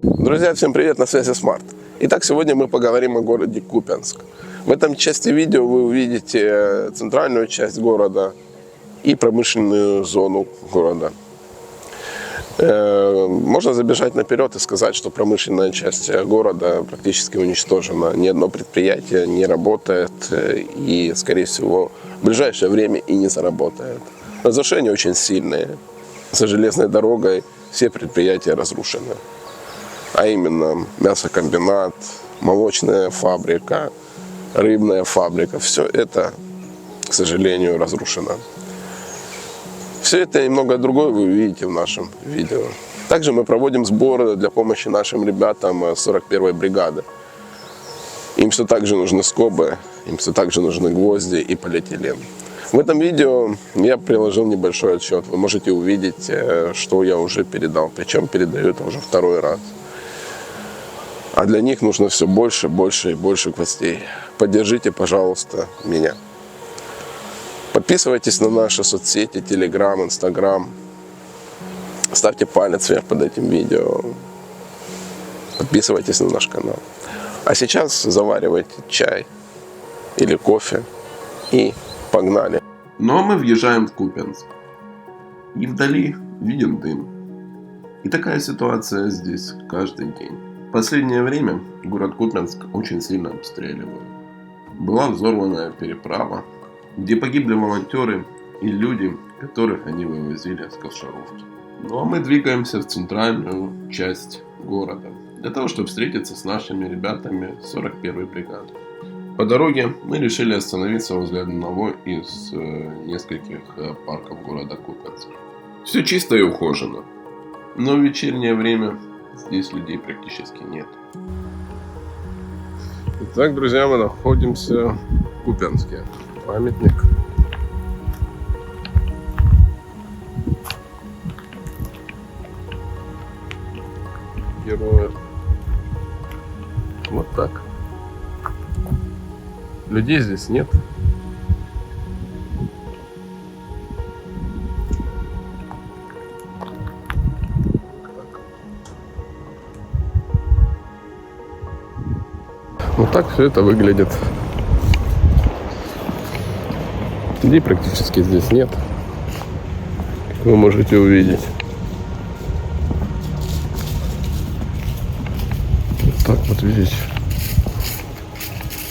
Друзья, всем привет, на связи Смарт. Итак, сегодня мы поговорим о городе Купянск. В этом части видео вы увидите центральную часть города и промышленную зону города. Можно забежать наперед и сказать, что промышленная часть города практически уничтожена. Ни одно предприятие не работает и, скорее всего, в ближайшее время и не заработает. Разрушения очень сильные. За железной дорогой все предприятия разрушены. А именно мясокомбинат, молочная фабрика, рыбная фабрика. Все это, к сожалению, разрушено. Все это и многое другое вы увидите в нашем видео. Также мы проводим сборы для помощи нашим ребятам 41-й бригады. Им все так же нужны скобы, им все так же нужны гвозди и полиэтилен. В этом видео я приложил небольшой отчет. Вы можете увидеть, что я уже передал. Причем передаю это уже второй раз. А для них нужно все больше, больше и больше гвоздей. Поддержите, пожалуйста, меня. Подписывайтесь на наши соцсети, Telegram, Instagram. Ставьте палец вверх под этим видео. Подписывайтесь на наш канал. А сейчас заваривайте чай или кофе и погнали. Ну а мы въезжаем в Купянск. И вдали виден дым. И такая ситуация здесь каждый день. В последнее время город Купянск очень сильно обстреливают. Была взорванная переправа, где погибли волонтеры и люди, которых они вывозили с Ковшаровки. Ну а мы двигаемся в центральную часть города, для того, чтобы встретиться с нашими ребятами 41-й бригады. По дороге мы решили остановиться возле одного из нескольких парков города Купянск. Все чисто и ухожено, но в вечернее время здесь людей практически нет. Итак, друзья, мы находимся в Купянске. Памятник. Героев. Вот так. Людей здесь нет. Вот так все это выглядит. Людей практически здесь нет. Как вы можете увидеть. Вот так вот видите.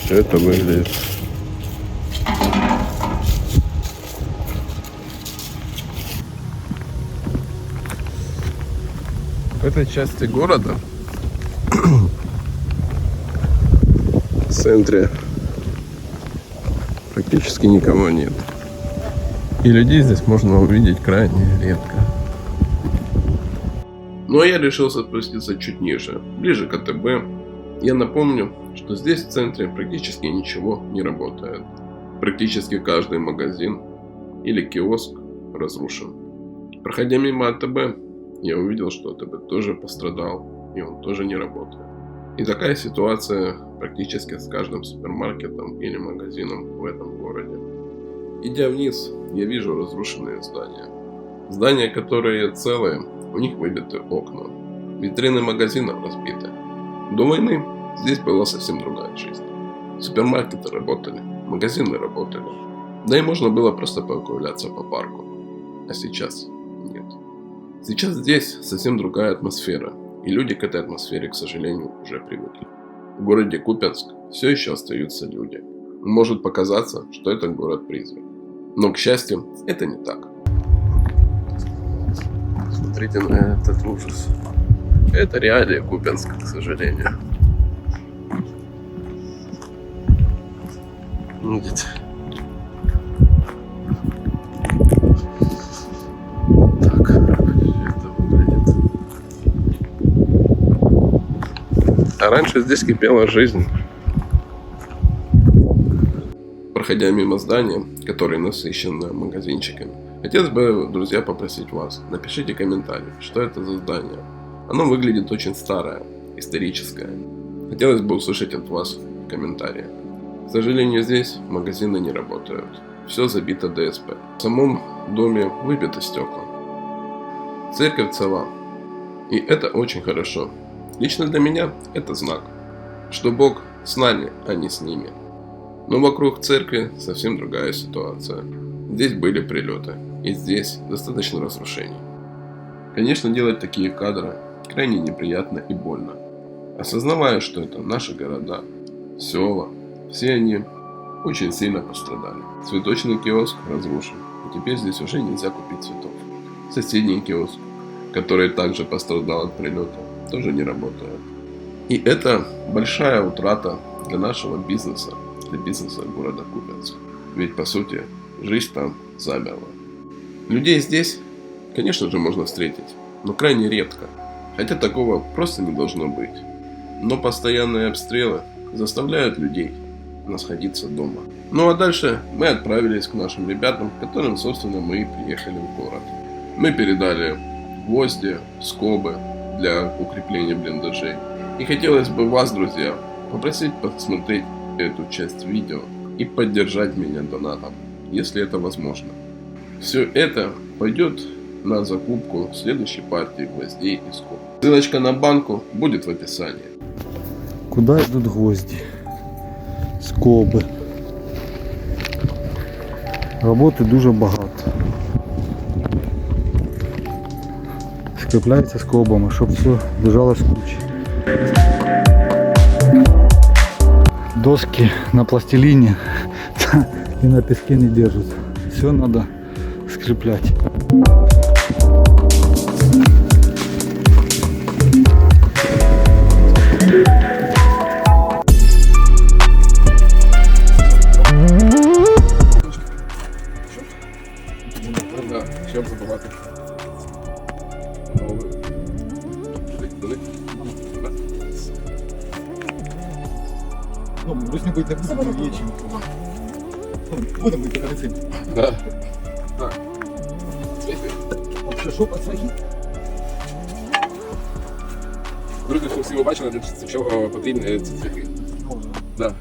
Все это выглядит. В этой части города в центре практически никого нет. И людей здесь можно увидеть крайне редко. Ну а я решился спуститься чуть ниже, ближе к АТБ. Я напомню, что здесь в центре практически ничего не работает. Практически каждый магазин или киоск разрушен. Проходя мимо АТБ, я увидел, что АТБ тоже пострадал, и он тоже не работает. И такая ситуация практически с каждым супермаркетом или магазином в этом городе. Идя вниз, я вижу разрушенные здания. Здания, которые целые, у них выбиты окна. Витрины магазинов разбиты. До войны здесь была совсем другая жизнь. Супермаркеты работали, магазины работали. Да и можно было просто прогуляться по парку. А сейчас нет. Сейчас здесь совсем другая атмосфера. И люди к этой атмосфере, к сожалению, уже привыкли. В городе Купянск все еще остаются люди. Может показаться, что это город-призрак. Но, к счастью, это не так. Смотрите на этот ужас. Это реалии Купянска, к сожалению. Видите? Так, это выглядит. А раньше здесь кипела жизнь. Проходя мимо здания, которое насыщено магазинчиками, хотелось бы, друзья, попросить вас, напишите комментарий, что это за здание. Оно выглядит очень старое, историческое. Хотелось бы услышать от вас комментарии. К сожалению, здесь магазины не работают. Все забито ДСП. В самом доме выбиты стекла. Церковь цела. И это очень хорошо. Лично для меня это знак, что Бог с нами, а не с ними. Но вокруг церкви совсем другая ситуация. Здесь были прилеты, и здесь достаточно разрушений. Конечно, делать такие кадры крайне неприятно и больно. Осознавая, что это наши города, села, все они очень сильно пострадали. Цветочный киоск разрушен, и теперь здесь уже нельзя купить цветов. Соседний киоск, который также пострадал от прилета, тоже не работает. И это большая утрата для нашего бизнеса, для бизнеса города Купянск. Ведь по сути жизнь там замерла. Людей здесь, конечно же, можно встретить, но крайне редко. Хотя такого просто не должно быть. Но постоянные обстрелы заставляют людей находиться дома. Ну а дальше мы отправились к нашим ребятам, к которым, собственно, мы и приехали в город. Мы передали гвозди, скобы для укрепления блиндажей. И хотелось бы вас, друзья, попросить посмотреть эту часть видео и поддержать меня донатом, если это возможно. Все это пойдет на закупку следующей партии гвоздей и скоб. Ссылочка на банку будет в описании. Куда идут гвозди? Скоби. Роботи дуже багато. Скріпляється скобами, щоб все лежало в кучі. Доски на пластилине и на песке не держат. Все надо скреплять. Ну, пусть не будет написано вечером. Будем быть на лице. Да. Так. Цветы. Вообще, що пацаки? Друзі, що всі ви бачили, для чого потрібні ці цвіти. Да.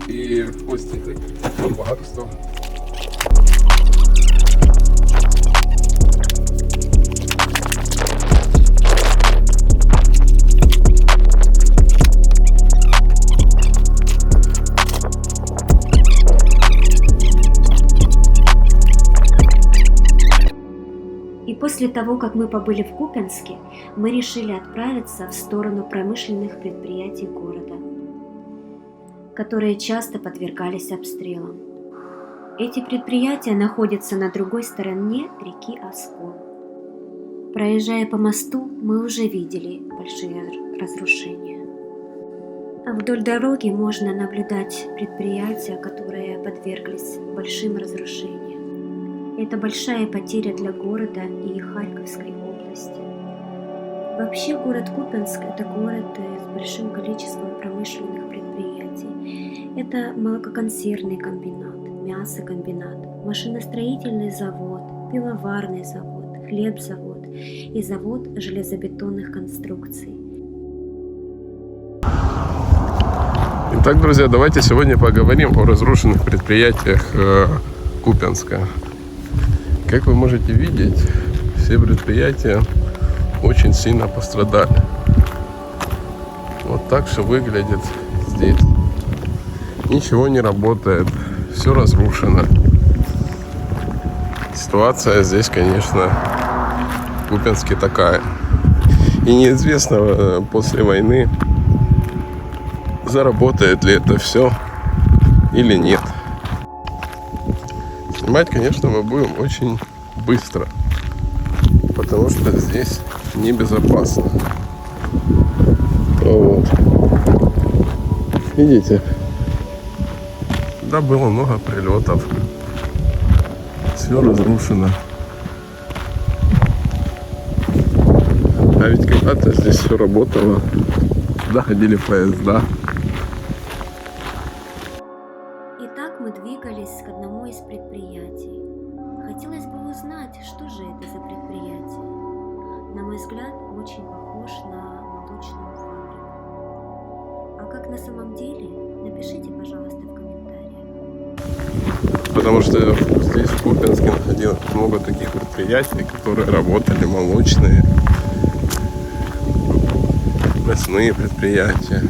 І ось цвіти. Тут багато стало. После того, как мы побыли в Купянске, мы решили отправиться в сторону промышленных предприятий города, которые часто подвергались обстрелам. Эти предприятия находятся на другой стороне реки Оскол. Проезжая по мосту, мы уже видели большие разрушения. Вдоль дороги можно наблюдать предприятия, которые подверглись большим разрушениям. Это большая потеря для города и Харьковской области. Вообще город Купянск – это город с большим количеством промышленных предприятий. Это молококонсервный комбинат, мясокомбинат, машиностроительный завод, пивоварный завод, хлебзавод и завод железобетонных конструкций. Итак, друзья, давайте сегодня поговорим о разрушенных предприятиях Купянска. Как вы можете видеть, все предприятия очень сильно пострадали. Вот так все выглядит здесь. Ничего не работает, все разрушено. Ситуация здесь, конечно, в Купянске такая. И неизвестно после войны, заработает ли это все или нет. Снимать, конечно, мы будем очень быстро, потому что здесь небезопасно. Вот. Видите, да, было много прилетов, все разрушено. А ведь когда-то здесь все работало, сюда ходили поезда. Итак, мы двигались к одному из предприятий. Хотелось бы узнать, что же это за предприятие. На мой взгляд, очень похож на молочную фабрику. А как на самом деле? Напишите, пожалуйста, в комментариях. Потому что здесь в Купянске находилось много таких предприятий, которые работали, молочные. мясные предприятия.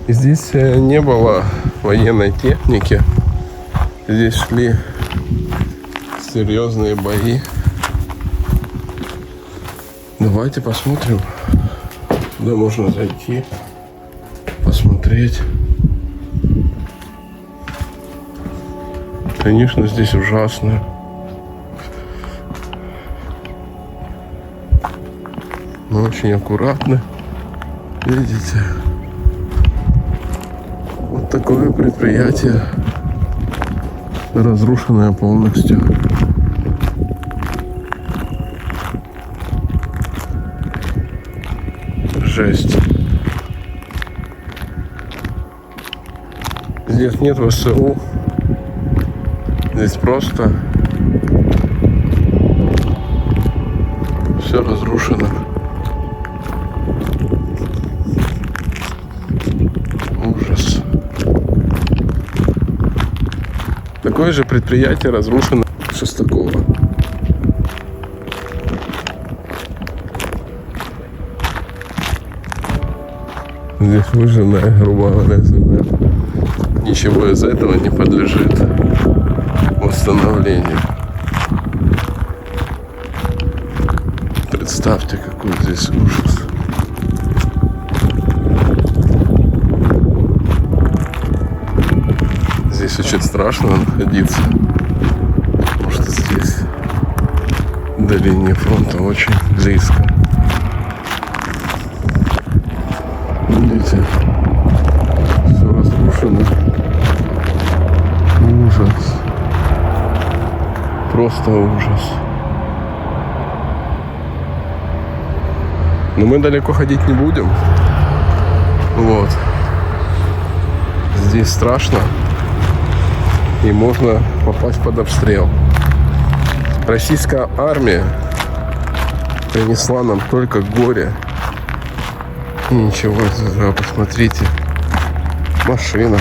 И здесь не было военной техники. Здесь шли серьезные бои. Давайте посмотрим, куда можно зайти, посмотреть. Конечно, здесь ужасно. Но очень аккуратно. Видите? Вот такое предприятие, разрушенное полностью. Жесть. Здесь нет ВСУ. Здесь просто все разрушено. Ужас. Такое же предприятие разрушено в Шестаково. Здесь выжженная, грубо говоря, земля. Ничего из этого не подлежит восстановлению. Представьте, какой здесь ужас. Здесь очень страшно находиться, потому что здесь до линии фронта очень близко. Видите, все разрушено. Ужас. Просто ужас. Но мы далеко ходить не будем. Вот. Здесь страшно. И можно попасть под обстрел. Российская армия принесла нам только горе. И ничего из этого. Посмотрите. Машина.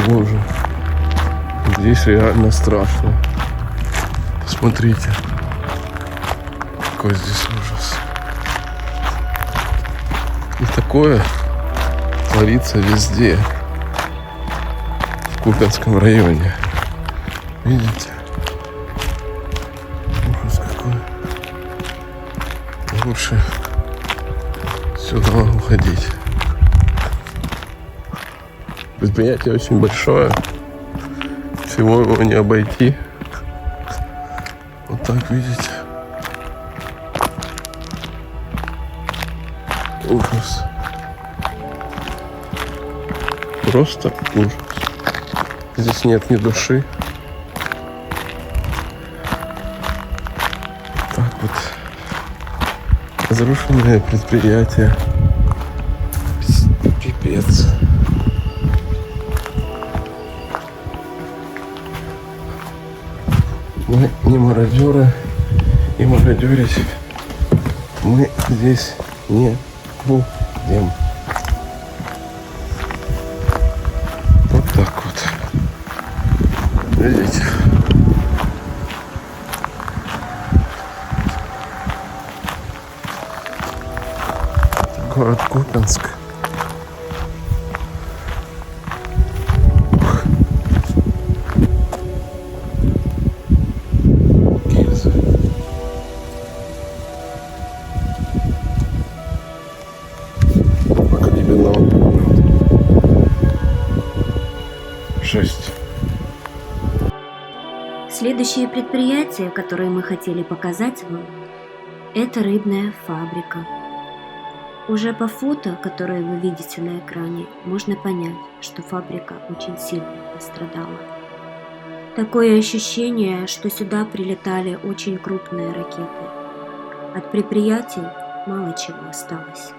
Боже. Здесь реально страшно. Посмотрите. Какой здесь ужас. И такое творится везде. В Купянском районе. Видите? Ужас какой. Лучше сюда уходить. Предприятие очень большое. Всего его не обойти. Вот так, видите? Ужас. Просто ужас. Здесь нет ни души. Так вот. Разрушенное предприятие. Пипец. Мы не мародеры, и мародерить мы здесь не будем. Вот так вот. Видите? Город Купянск. Жесть. Следующее предприятие, которое мы хотели показать вам, это рыбная фабрика. Уже по фото, которое вы видите на экране, можно понять, что фабрика очень сильно пострадала. Такое ощущение, что сюда прилетали очень крупные ракеты. От предприятий мало чего осталось.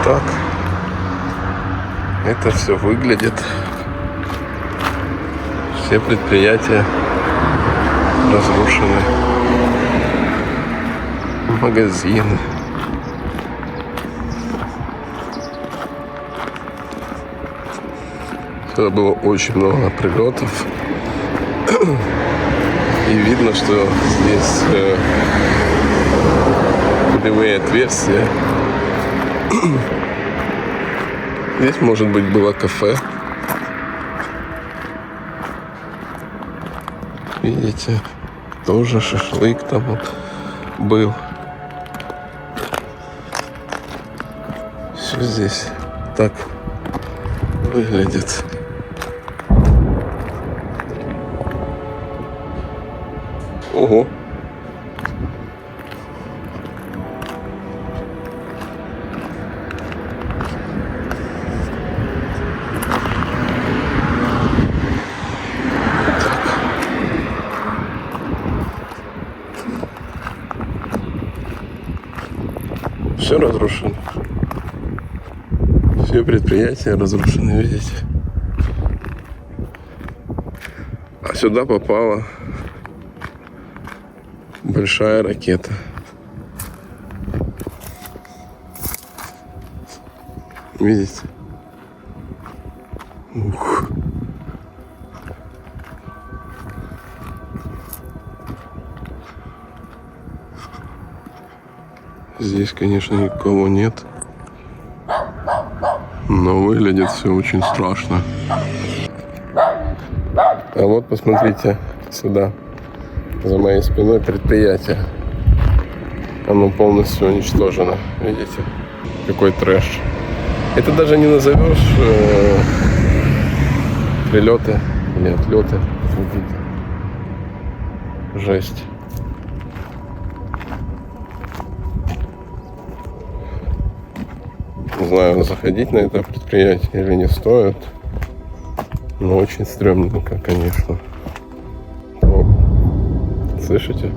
Так это все выглядит. Все предприятия разрушены. Магазины. Сюда было очень много прилетов. И видно, что здесь пулевые отверстия. Здесь, может быть, было кафе. Видите, тоже шашлык там вот был. Все здесь так выглядит. Ого! Все разрушено. Все предприятия разрушены, видите? А сюда попала большая ракета. Видите? Ух. Здесь, конечно, никого нет. Но выглядит все очень страшно. А вот посмотрите сюда. За моей спиной предприятие. Оно полностью уничтожено. Видите? Какой трэш. Это даже не назовешь прилеты или отлеты. Видите? Жесть. Не знаю, заходить на это предприятие или не стоит. Но очень стрёмненько, конечно. О, слышите?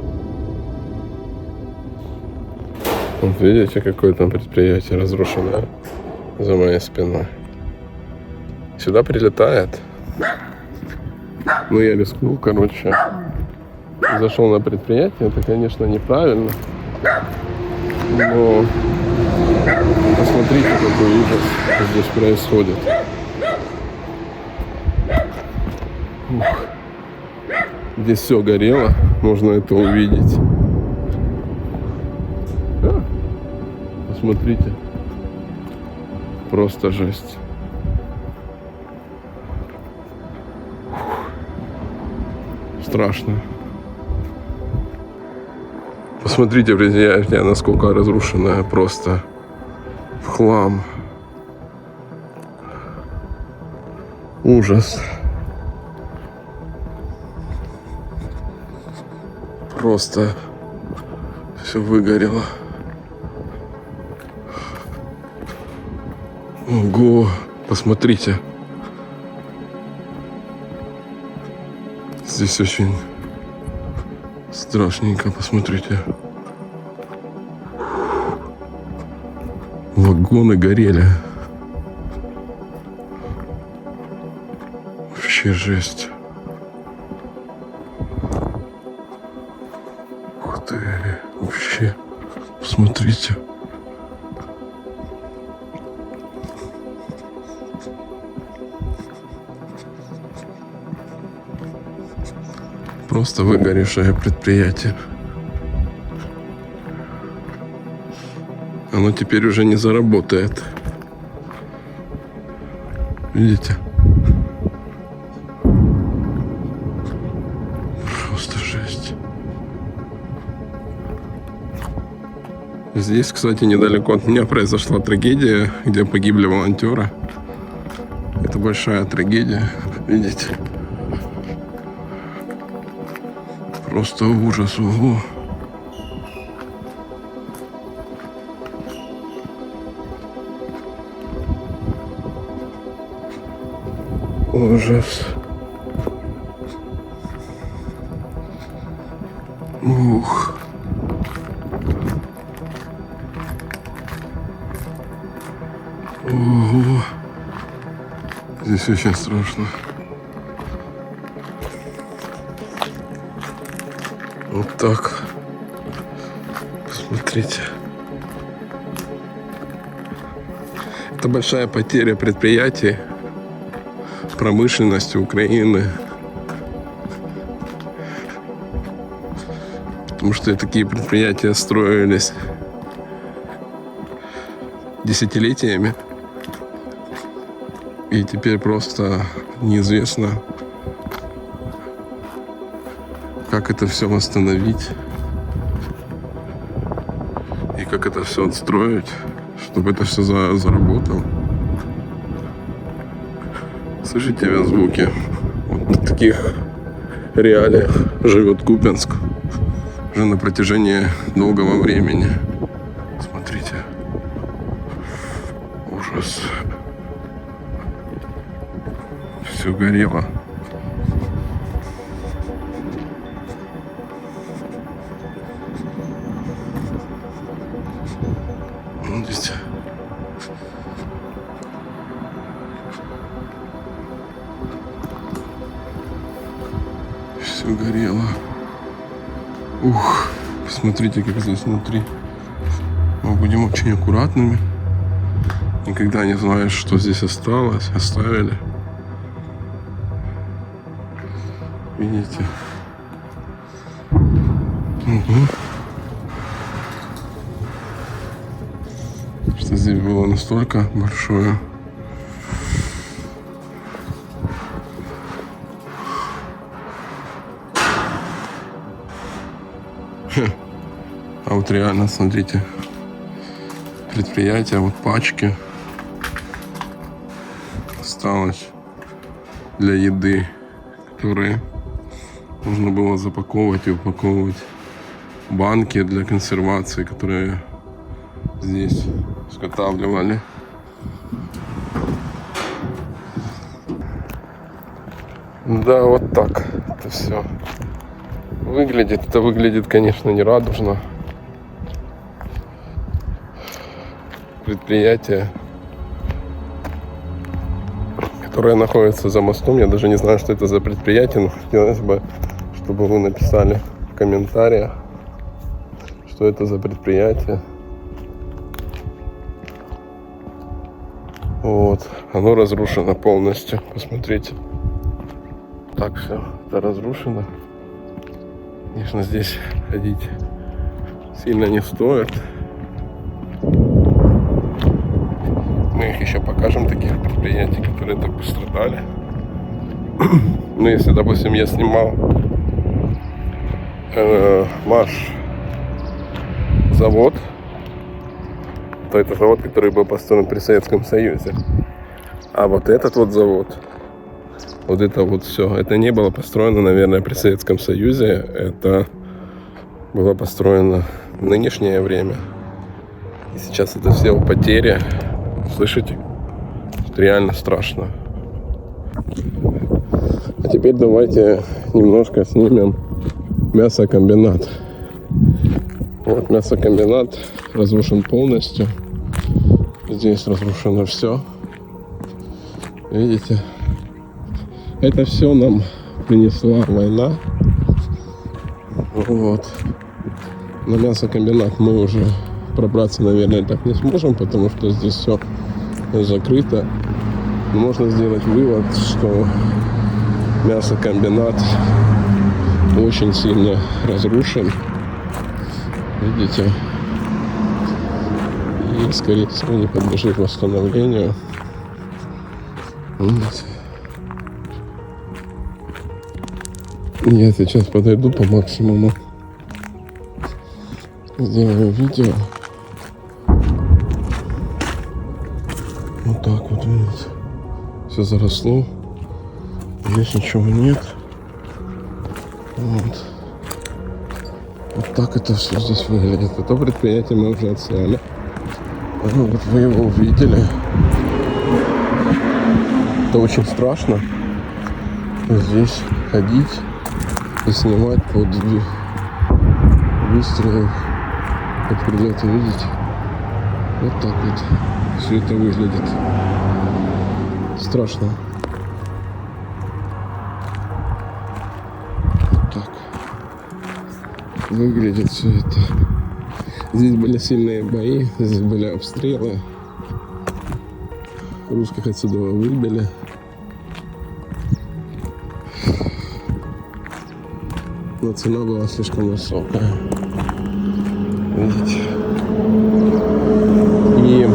Вот видите, какое там предприятие разрушенное за моей спиной. Сюда прилетает. Ну, я рискнул, короче. Зашел на предприятие. Это, конечно, неправильно. Но посмотрите, какой ужас здесь происходит. Ух. Здесь все горело, можно это увидеть. Посмотрите. Просто жесть. Страшно. Посмотрите, друзья, насколько разрушенная, просто в хлам. Ужас. Просто все выгорело. Ого, посмотрите. Здесь очень страшненько, посмотрите. Вагоны горели. Вообще жесть. Ух ты, вообще, посмотрите. Просто выгоревшее предприятие. Оно теперь уже не заработает. Видите? Просто жесть. Здесь, кстати, недалеко от меня произошла трагедия, где погибли волонтеры. Это большая трагедия. Видите? Просто ужас, ого. Ужас. Ух. Ого. Здесь очень страшно. Вот так. Посмотрите. Это большая потеря предприятий, промышленности Украины. Потому что такие предприятия строились десятилетиями. И теперь просто неизвестно, как это все восстановить. И как это все отстроить, чтобы это все заработало. Слышите звуки? Вот в таких реалиях живет Купянск уже на протяжении долгого времени. Смотрите. Ужас. Все горело. Видите? Все горело. Ух, посмотрите, как здесь внутри. Мы будем очень аккуратными. Никогда не знаешь, что здесь осталось, оставили. Видите? Угу. Что здесь было настолько большое. А вот реально, смотрите, предприятие, вот пачки осталось для еды, которые нужно было запаковывать и упаковывать, банки для консервации, которые здесь изготавливали. Да, вот так это все выглядит. Это выглядит, конечно, не радужно. Предприятие, которое находится за мостом. Я даже не знаю, что это за предприятие, но хотелось бы, чтобы вы написали в комментариях, что это за предприятие. Вот, оно разрушено полностью. Посмотрите. Так все, это разрушено. Конечно, здесь ходить сильно не стоит. Мы их еще покажем, таких предприятий, которые так пострадали. Ну, если, допустим, я снимал наш завод, то это завод, который был построен при Советском Союзе. А вот этот вот завод, вот это вот все, это не было построено, наверное, при Советском Союзе. Это было построено в нынешнее время. И сейчас это все в потере. Слышите? Это реально страшно. А теперь давайте немножко снимем мясокомбинат. Вот мясокомбинат разрушен полностью. Здесь разрушено все. Видите? Это все нам принесла война. Вот. На мясокомбинат мы уже пробраться, наверное, так не сможем, потому что здесь все закрыто. Но можно сделать вывод, что мясокомбинат очень сильно разрушен. Видите? И, скорее всего, не подлежит восстановлению. Вот. Я сейчас подойду по максимуму. Сделаю видео. Вот так вот, видите. Все заросло. Здесь ничего нет. Вот. Вот так это все здесь выглядит. Это предприятие мы уже отсняли. Вот вы его увидели. Это очень страшно здесь ходить и снимать под выстрелы, под прилеты, видите? Вот так вот все это выглядит. Страшно. Вот так выглядит все это. Здесь были сильные бои, здесь были обстрелы. Русских отсюда выбили. Но цена была слишком высокая. Видите? И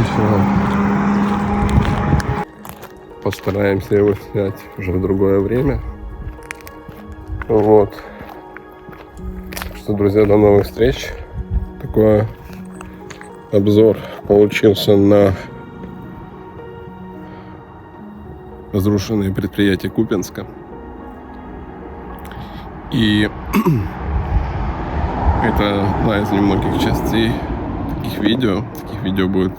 все. Постараемся его снять уже в другое время. Вот. Что, друзья, до новых встреч. Такой обзор получился на разрушенные предприятия Купянска. И это одна из немногих частей таких видео. Таких видео будет,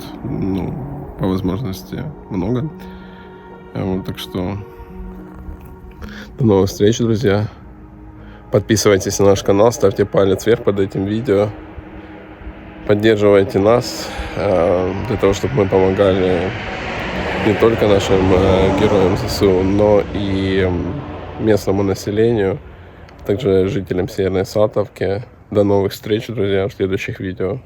по возможности много. Вот, так что до новых встреч, друзья. Подписывайтесь на наш канал, ставьте палец вверх под этим видео. Поддерживайте нас для того, чтобы мы помогали не только нашим героям ЗСУ, но и местному населению, а также жителям Северной Салтовки. До новых встреч, друзья, в следующих видео.